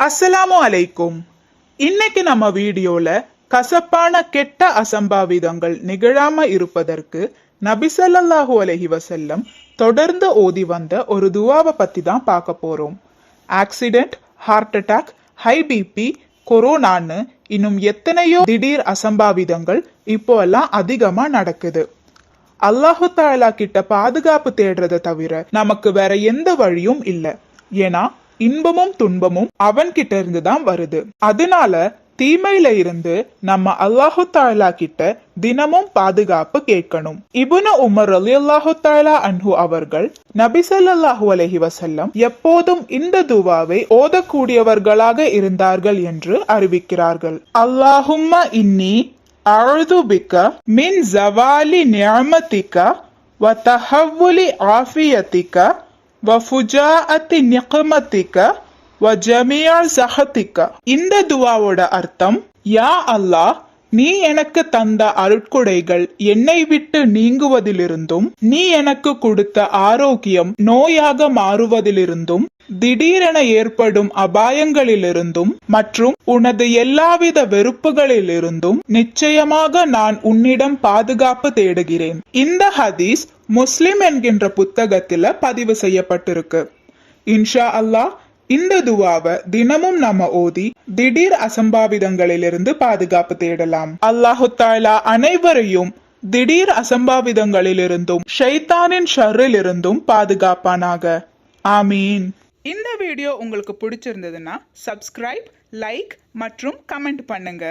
அஸ்ஸலாமு அலைக்கும். இன்னைக்கு நம்ம வீடியோல கசப்பான கெட்ட அசம்பாவிதங்கள் நிகழாம இருப்பதற்கு நபி ஸல்லல்லாஹு அலைஹி வஸல்லம் தொடர்ந்து ஓதி வந்த ஒரு துவாவை பத்தி தான் பார்க்க போறோம். Accident, heart attack, high BP, கொரோனான்னு இன்னும் எத்தனையோ திடீர் அசம்பாவிதங்கள் இப்போ எல்லாம் அதிகமா நடக்குது. அல்லாஹு தஆலா கிட்ட பாதுகாப்பு தேடுறதை தவிர நமக்கு வேற எந்த வழியும் இல்லை. ஏன்னா இன்பமும் துன்பமும் அவன் கிட்ட இருந்து தான் வருது. அதனால தீமையில இருந்து நம்ம அல்லாஹு தஆலா கிட்ட தினமும் பாதுகாப்பு கேட்கணும். இப்னு உமர் ரலியல்லாஹு தஆலா அன்ஹு அவர்கள் நபி ஸல்லல்லாஹு அலைஹி வஸல்லம் எப்போதும் இந்த துவாவை ஓதக்கூடியவர்களாக இருந்தார்கள் என்று அறிவிக்கிறார்கள். அல்லாஹும்ம இன்னி அஊது பிக்க மின் ஜவாலி நிஅமதிக வ தஹவ்வுலி ஆஃபியதிக வஃபுஜாஅத்தி நிக்மதிக வஜமீஅ ஸஹதிக. இந்த துவாவோட அர்த்தம், யா அல்லாஹ், நீ எனக்கு தந்த அருட்கொடைகள் என்னை விட்டு நீங்குவதிலிருந்தும், நீ எனக்கு கொடுத்த ஆரோக்கியம் நோயாக மாறுவதிலிருந்தும், திடீரென ஏற்படும் அபாயங்களிலிருந்தும் மற்றும் உனது எல்லாவித வெறுப்புகளிலிருந்தும் நிச்சயமாக நான் உன்னிடம் பாதுகாப்பு தேடுகிறேன். இந்த ஹதீஸ் முஸ்லிம் என்கின்ற புத்தகத்துல பதிவு செய்யப்பட்டிருக்கு. இன்ஷா அல்லாஹ் இந்த துவாவை தினமும் நம்ம ஓதி திடீர் அசம்பாவிதங்களிலிருந்து பாதுகாப்பு தேடலாம். அல்லாஹு தஆலா அனைவரையும் திடீர் அசம்பாவிதங்களிலிருந்தும் ஷைத்தானின் ஷர்ரிலிருந்தும் பாதுகாப்பானாக. ஆமீன். இந்த வீடியோ உங்களுக்கு பிடிச்சிருந்ததுன்னா சப்ஸ்கிரைப், லைக் மற்றும் கமெண்ட் பண்ணுங்க.